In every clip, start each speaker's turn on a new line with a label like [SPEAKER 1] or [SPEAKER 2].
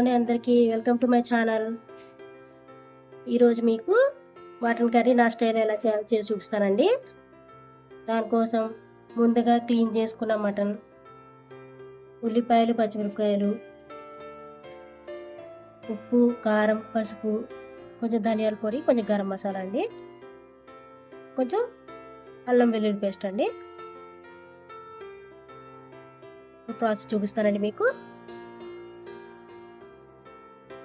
[SPEAKER 1] అండి అందరికీ welcome to my channel. ఈరోజు మీకు మటన్ కర్రీ నా స్టైల్ ఎలా చేసి చూపిస్తానండి. దానికోసం ముందుగా క్లీన్ చేసుకున్న మటన్, ఉల్లిపాయలు, పచ్చిమిరపకాయలు, ఉప్పు, కారం, పసుపు, కొంచెం ధనియాల పొడి, కొంచెం గరం మసాలా అండి, కొంచెం అల్లం వెల్లుల్లి పేస్ట్ అండి. ప్రాసెస్ చూపిస్తానండి మీకు.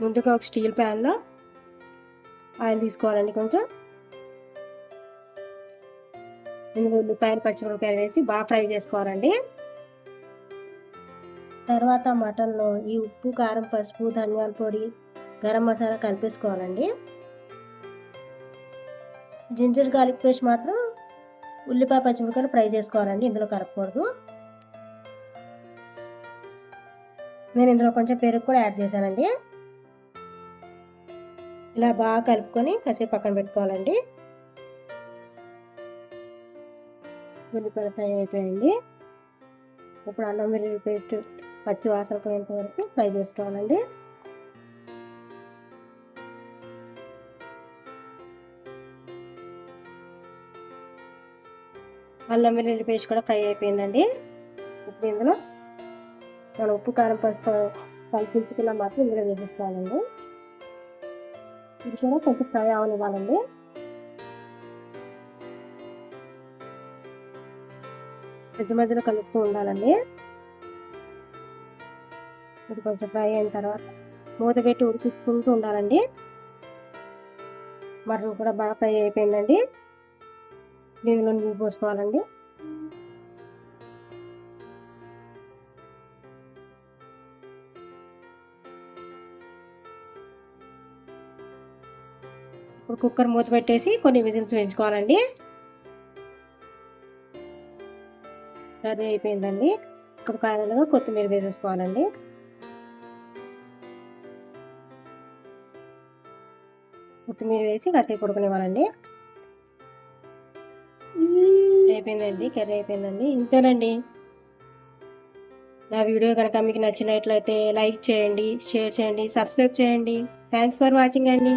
[SPEAKER 1] ముందుగా ఒక స్టీల్ ప్యాన్లో ఆయిల్ తీసుకోవాలండి. కొంచెం ఇందులో ఉల్లిపాయలు, పచ్చిమిరపకాయలు వేసి బాగా ఫ్రై చేసుకోవాలండి. తర్వాత మటన్లో ఈ ఉప్పు, కారం, పసుపు, ధనియాల పొడి, గరం మసాలా కలిపేసుకోవాలండి. జింజర్ గార్లిక్ పేస్ట్ మాత్రం ఉల్లిపాయ, పచ్చిమిరపకాయలు ఫ్రై చేసుకోవాలండి, ఇందులో కలపకూడదు. నేను ఇందులో కొంచెం పెరుగు కూడా యాడ్ చేశానండి. ఇలా బాగా కలుపుకొని కాసేపు పక్కన పెట్టుకోవాలండి. ఉల్లిపాయ ఫ్రై అయిపోయింది. ఇప్పుడు అల్లం వెల్లుల్లి పేస్ట్ పచ్చి వాసన పోయేంత వరకు ఫ్రై చేసుకోవాలండి. అల్లం వెల్లుల్లి పేస్ట్ కూడా ఫ్రై అయిపోయిందండి. ఇప్పుడు ఇందులో మనం ఉప్పు, కారం, పసుపు కలిపించుకున్న మాత్రం ఇందులో వేసేసుకోవాలండి. ఇది కూడా కొంచెం ఫ్రై అవనివ్వాలండి. మధ్యలో కలుస్తూ ఉండాలండి. ఇది కొంచెం ఫ్రై అయిన తర్వాత మూత పెట్టి ఉడికించుకుంటూ ఉండాలండి. మటన్ కూడా బాగా ఫ్రై అయిపోయిందండి. దీనిలో నీళ్ళు పోసుకోవాలండి. ఇప్పుడు కుక్కర్ మూత పెట్టేసి కొన్ని విజిల్స్ వేయించుకోవాలండి. కర్రీ అయిపోయిందండి. ఇప్పుడు ఫైనల్గా కొత్తిమీర వేసేసుకోవాలండి. కొత్తిమీర వేసి కాసేపు ఉడకనివ్వాలండి. అయిపోయిందండి, కర్రీ అయిపోయిందండి. ఇంతేనండి. నా వీడియో కనుక మీకు నచ్చినట్లయితే లైక్ చేయండి, షేర్ చేయండి, సబ్స్క్రైబ్ చేయండి. థ్యాంక్స్ ఫర్ వాచింగ్ అండి.